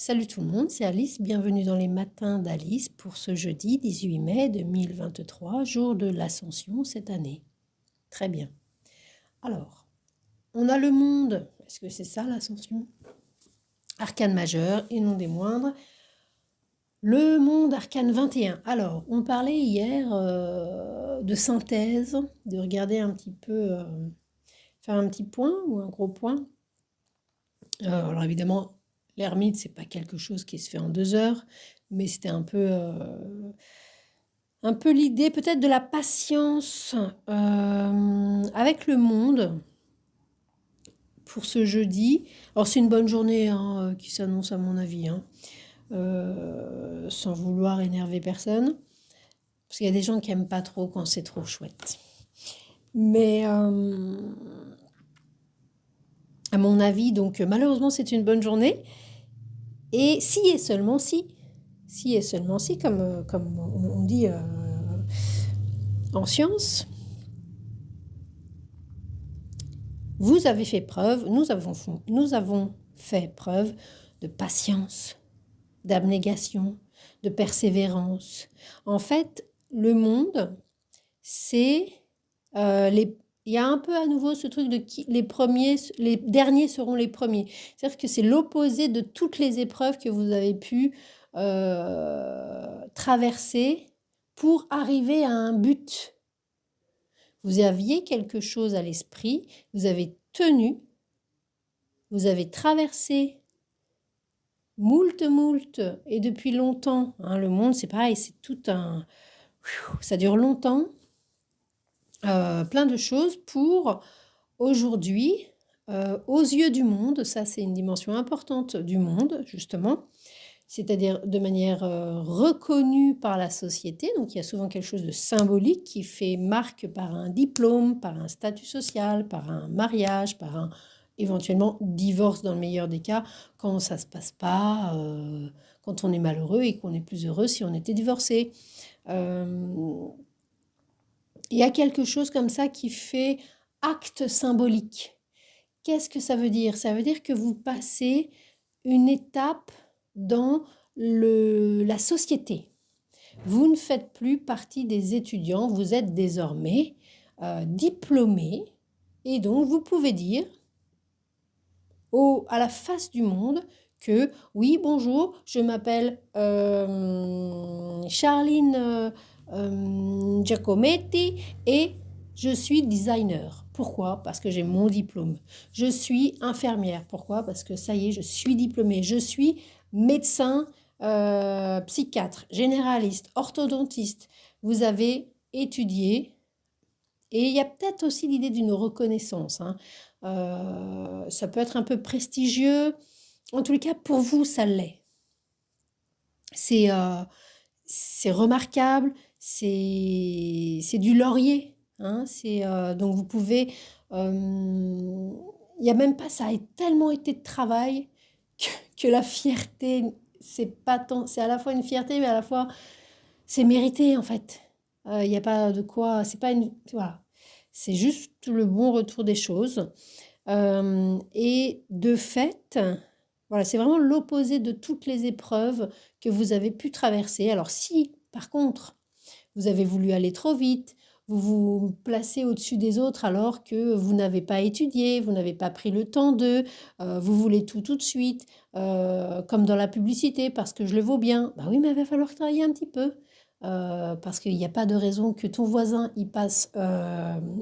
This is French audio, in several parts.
Salut tout le monde, c'est Alice, bienvenue dans les matins d'Alice pour ce jeudi 18 mai 2023, jour de l'Ascension cette année. Très bien. Alors, on a le monde, est-ce que c'est ça l'Ascension? Arcane majeur et non des moindres, le monde arcane 21. Alors, on parlait hier de synthèse, de regarder un petit peu, faire un petit point ou un gros point. Alors évidemment, l'ermite, c'est pas quelque chose qui se fait en 2 heures, mais c'était un peu l'idée peut-être de la patience avec le monde pour ce jeudi. Alors c'est une bonne journée hein, qui s'annonce à mon avis, hein, sans vouloir énerver personne, parce qu'il y a des gens qui aiment pas trop quand c'est trop chouette. Mais à mon avis, donc malheureusement c'est une bonne journée. Et si et seulement si et seulement si, comme on dit en science, vous avez fait preuve, nous avons fait preuve de patience, d'abnégation, de persévérance. En fait, le monde, c'est il y a un peu à nouveau ce truc de qui les derniers seront les premiers. C'est-à-dire que c'est l'opposé de toutes les épreuves que vous avez pu traverser pour arriver à un but. Vous aviez quelque chose à l'esprit, vous avez tenu, vous avez traversé moult, et depuis longtemps. Hein, le monde, c'est pareil, c'est tout un... Ça dure longtemps. Plein de choses pour aujourd'hui, aux yeux du monde, ça c'est une dimension importante du monde justement, c'est-à-dire de manière reconnue par la société, donc il y a souvent quelque chose de symbolique qui fait marque par un diplôme, par un statut social, par un mariage, par un éventuellement divorce dans le meilleur des cas, quand ça se passe pas, quand on est malheureux et qu'on est plus heureux si on était divorcé. Il y a quelque chose comme ça qui fait acte symbolique. Qu'est-ce que ça veut dire? Ça veut dire que vous passez une étape dans la société. Vous ne faites plus partie des étudiants, vous êtes désormais diplômés et donc vous pouvez dire à la face du monde que oui, bonjour, je m'appelle Charline Giacometti et je suis designer. Pourquoi? Parce que j'ai mon diplôme. Je suis infirmière. Pourquoi? Parce que ça y est, je suis diplômée. Je suis médecin, psychiatre, généraliste, orthodontiste. Vous avez étudié. Et il y a peut-être aussi l'idée d'une reconnaissance. Hein. Ça peut être un peu prestigieux. En tous les cas, pour vous, ça l'est. C'est remarquable, c'est du laurier. Hein, donc vous pouvez... Il n'y a même pas... Ça a tellement été de travail que la fierté, c'est pas tant... C'est à la fois une fierté, mais à la fois, c'est mérité, en fait. Il n'y a pas de quoi... C'est pas une... Voilà. C'est juste le bon retour des choses. Et de fait, voilà, c'est vraiment l'opposé de toutes les épreuves que vous avez pu traverser. Alors si, par contre, vous avez voulu aller trop vite, vous vous placez au-dessus des autres alors que vous n'avez pas étudié, vous n'avez pas pris le temps vous voulez tout de suite, comme dans la publicité, parce que je le vaux bien. Bah oui, mais il va falloir travailler un petit peu. Parce qu'il n'y a pas de raison que ton voisin il passe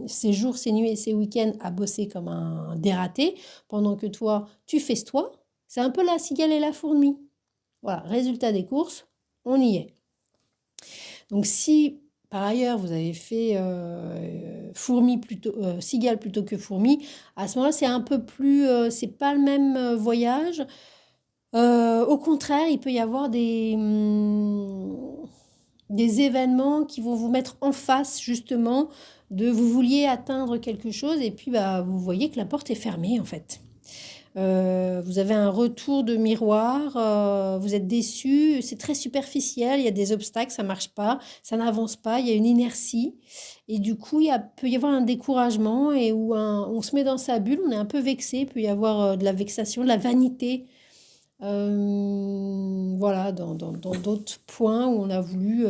ses jours, ses nuits et ses week-ends à bosser comme un dératé, pendant que toi, tu fesses-toi. C'est un peu la cigale et la fourmi. Voilà, résultat des courses, on y est. Donc si par ailleurs vous avez fait cigale plutôt que fourmi, à ce moment-là c'est un peu plus, c'est pas le même voyage. Au contraire, il peut y avoir des événements qui vont vous mettre en face justement de vous vouliez atteindre quelque chose et puis vous voyez que la porte est fermée en fait. Vous avez un retour de miroir, vous êtes déçu, c'est très superficiel, il y a des obstacles, ça marche pas, ça n'avance pas, il y a une inertie et du coup il peut y avoir un découragement et où on se met dans sa bulle, on est un peu vexé, il peut y avoir de la vexation, de la vanité. voilà, dans d'autres points où on a voulu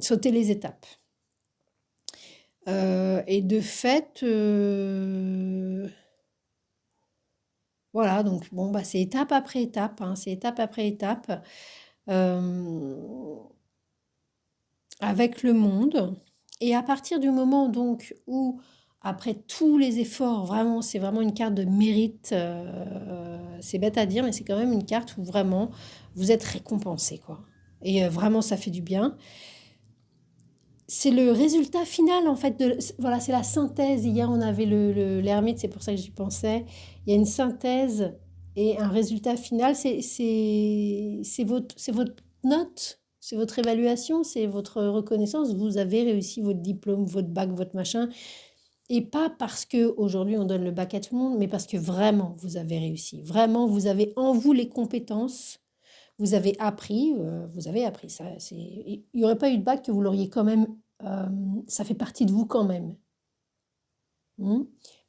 sauter les étapes. Et de fait, voilà, donc bon, bah, c'est étape après étape, hein, c'est étape après étape, avec le monde. Et à partir du moment donc où, après tous les efforts, vraiment, c'est vraiment une carte de mérite, c'est bête à dire, mais c'est quand même une carte où vraiment vous êtes récompensé, quoi. Et vraiment, ça fait du bien. C'est le résultat final, en fait, voilà, c'est la synthèse. Hier, on avait l'ermite, c'est pour ça que j'y pensais. Il y a une synthèse et un résultat final. C'est votre note, c'est votre évaluation, c'est votre reconnaissance. Vous avez réussi votre diplôme, votre bac, votre machin. Et pas parce que aujourd'hui on donne le bac à tout le monde, mais parce que vraiment vous avez réussi. Vraiment, vous avez en vous les compétences. Vous avez appris, ça. Il n'y aurait pas eu de bac que vous l'auriez quand même. Ça fait partie de vous quand même.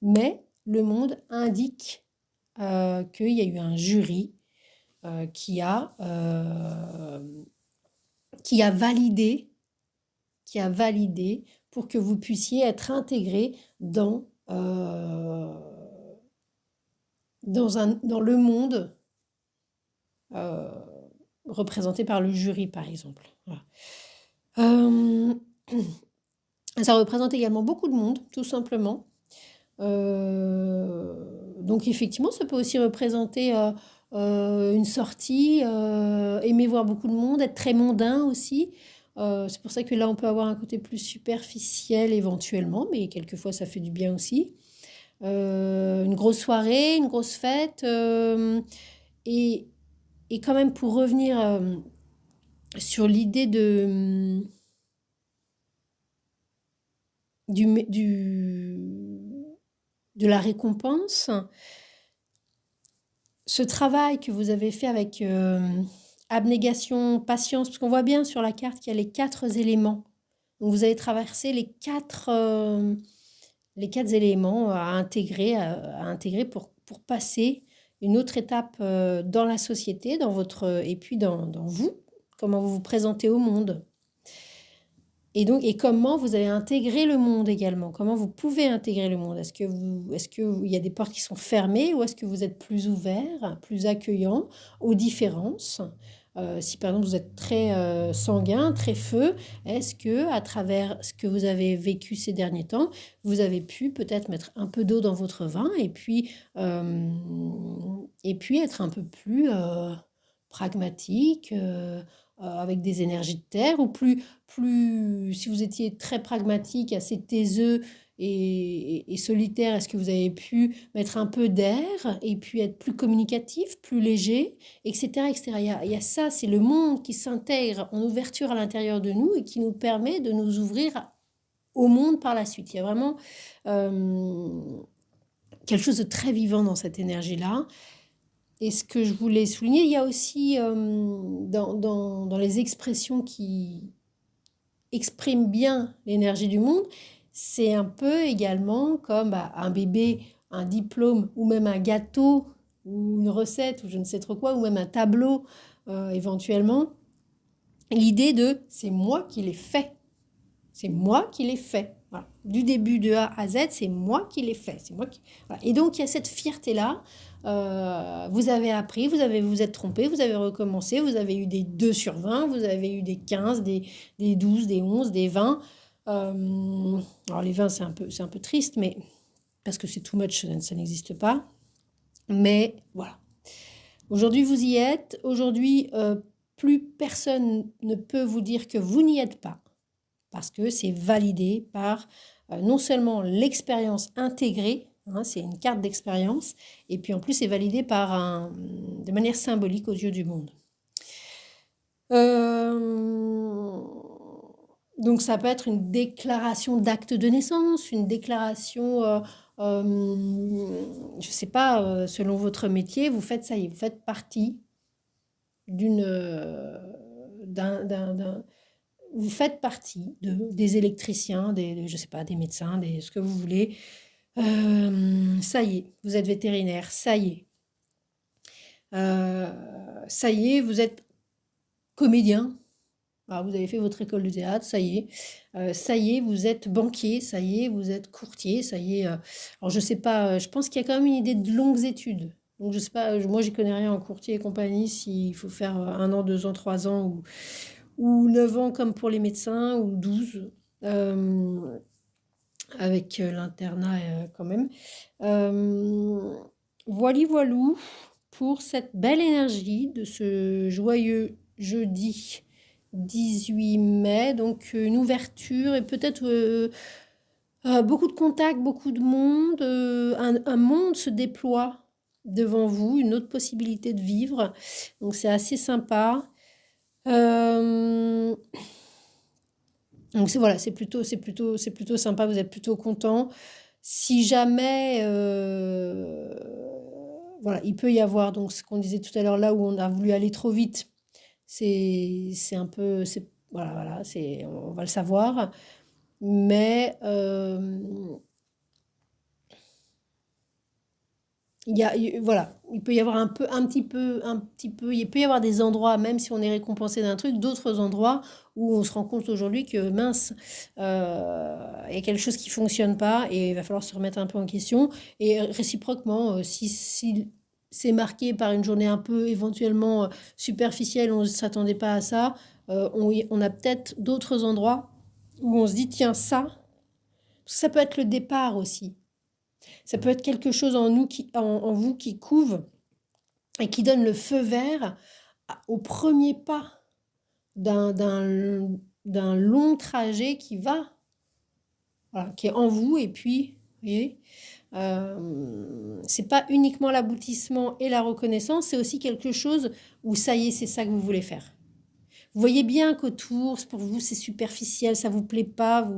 Mais le monde indique qu'il y a eu un jury qui a validé, pour que vous puissiez être intégré dans le monde représenté par le jury, par exemple. Voilà. Ça représente également beaucoup de monde, tout simplement. Donc effectivement, ça peut aussi représenter une sortie, aimer voir beaucoup de monde, être très mondain aussi. C'est pour ça que là, on peut avoir un côté plus superficiel éventuellement, mais quelquefois, ça fait du bien aussi. Une grosse soirée, une grosse fête. Et quand même, pour revenir sur l'idée de la récompense, ce travail que vous avez fait avec abnégation, patience, parce qu'on voit bien sur la carte qu'il y a les 4 éléments. Donc vous avez traversé les quatre éléments à intégrer pour passer une autre étape dans la société, et puis dans vous, comment vous vous présentez au monde. Et comment vous avez intégré le monde également? Comment vous pouvez intégrer le monde? Est-ce qu'il y a des portes qui sont fermées ou est-ce que vous êtes plus ouvert, plus accueillant aux différences? Si par exemple vous êtes très sanguin, très feu, est-ce que à travers ce que vous avez vécu ces derniers temps, vous avez pu peut-être mettre un peu d'eau dans votre vin et puis être un peu plus pragmatique, avec des énergies de terre, ou plus, si vous étiez très pragmatique, assez taiseux et solitaire, est-ce que vous avez pu mettre un peu d'air et puis être plus communicatif, plus léger, etc. etc. Il y a ça, c'est le monde qui s'intègre en ouverture à l'intérieur de nous et qui nous permet de nous ouvrir au monde par la suite. Il y a vraiment quelque chose de très vivant dans cette énergie-là. Et ce que je voulais souligner, il y a aussi dans les expressions qui expriment bien l'énergie du monde, c'est un peu également comme un bébé, un diplôme ou même un gâteau ou une recette ou je ne sais trop quoi, ou même un tableau éventuellement. L'idée de c'est moi qui l'ai fait. C'est moi qui l'ai fait. Voilà. Du début de A à Z, c'est moi qui l'ai fait. C'est moi qui... Voilà. Et donc, il y a cette fierté-là. Vous avez appris, vous êtes trompé, vous avez recommencé, vous avez eu des 2 sur 20, vous avez eu des 15, des 12, des 11, des 20. Alors, les 20, c'est un peu triste, mais parce que c'est too much, ça n'existe pas. Mais voilà. Aujourd'hui, vous y êtes. Aujourd'hui, plus personne ne peut vous dire que vous n'y êtes pas. Parce que c'est validé par non seulement l'expérience intégrée, hein, c'est une carte d'expérience, et puis en plus c'est validé de manière symbolique aux yeux du monde. Donc ça peut être une déclaration d'acte de naissance, une déclaration, je sais pas, selon votre métier, vous faites ça y est, vous faites partie vous faites partie des électriciens, je sais pas, des médecins, ce que vous voulez. Ça y est, vous êtes vétérinaire, ça y est. ça y est, vous êtes comédien. Ah, vous avez fait votre école de théâtre, ça y est, vous êtes banquier, ça y est, vous êtes courtier, ça y est. Alors je sais pas, je pense qu'il y a quand même une idée de longues études. Donc je sais pas, moi j'y connais rien en courtier et compagnie, s'il faut faire 1 an, 2 ans, 3 ans ou 9 ans comme pour les médecins ou 12 avec l'internat quand même. Voili voilou pour cette belle énergie de ce joyeux jeudi 18 mai. Donc une ouverture et peut-être beaucoup de contacts, beaucoup de monde. Un monde se déploie devant vous, une autre possibilité de vivre. Donc c'est assez sympa. Euh, donc voilà, c'est plutôt sympa, vous êtes plutôt content. Si jamais, voilà, il peut y avoir donc ce qu'on disait tout à l'heure là où on a voulu aller trop vite, c'est un peu, voilà, on va le savoir. Mais voilà, il peut y avoir un petit peu, il peut y avoir des endroits, même si on est récompensé d'un truc, d'autres endroits où on se rend compte aujourd'hui que mince, il y a quelque chose qui fonctionne pas et il va falloir se remettre un peu en question. Et réciproquement, si c'est marqué par une journée un peu éventuellement superficielle, on ne s'attendait pas à ça, on a peut-être d'autres endroits où on se dit, tiens, ça peut être le départ aussi. Ça peut être quelque chose en nous en vous qui couve et qui donne le feu vert au premier pas d'un long trajet qui va, voilà, qui est en vous. Et puis, vous voyez, c'est pas uniquement l'aboutissement et la reconnaissance, c'est aussi quelque chose où ça y est, c'est ça que vous voulez faire. Vous voyez bien qu'autour, pour vous, c'est superficiel, ça vous plaît pas,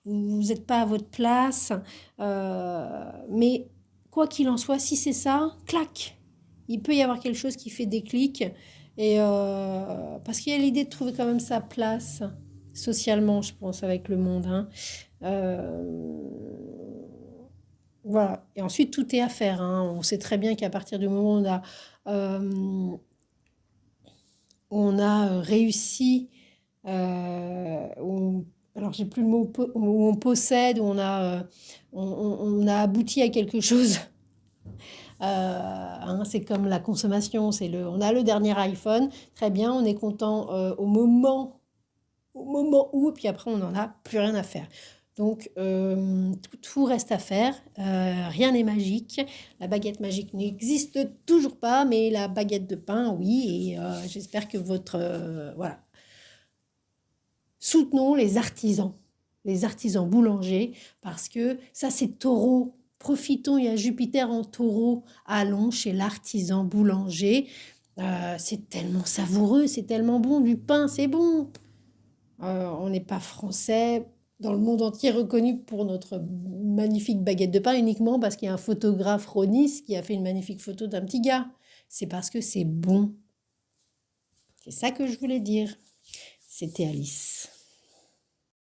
vous êtes pas à votre place. Mais quoi qu'il en soit, si c'est ça, clac, il peut y avoir quelque chose qui fait déclic. Et parce qu'il y a l'idée de trouver quand même sa place socialement, je pense, avec le monde, hein. Euh, voilà. Et ensuite, tout est à faire, hein. On sait très bien qu'à partir du moment où euh, on a réussi, alors j'ai plus le mot, où on possède, où on a abouti à quelque chose. Hein, c'est comme la consommation, on a le dernier iPhone, très bien, on est content au moment où, et puis après on n'en a plus rien à faire. Donc tout reste à faire, rien n'est magique, la baguette magique n'existe toujours pas, mais la baguette de pain, oui, et j'espère que voilà. Soutenons les artisans boulangers, parce que ça c'est taureau. Profitons, il y a Jupiter en taureau, allons chez l'artisan boulanger. C'est tellement savoureux, c'est tellement bon, du pain, c'est bon. On n'est pas français dans le monde entier reconnu pour notre magnifique baguette de pain uniquement parce qu'il y a un photographe Ronis qui a fait une magnifique photo d'un petit gars. C'est parce que c'est bon. C'est ça que je voulais dire. C'était Alice.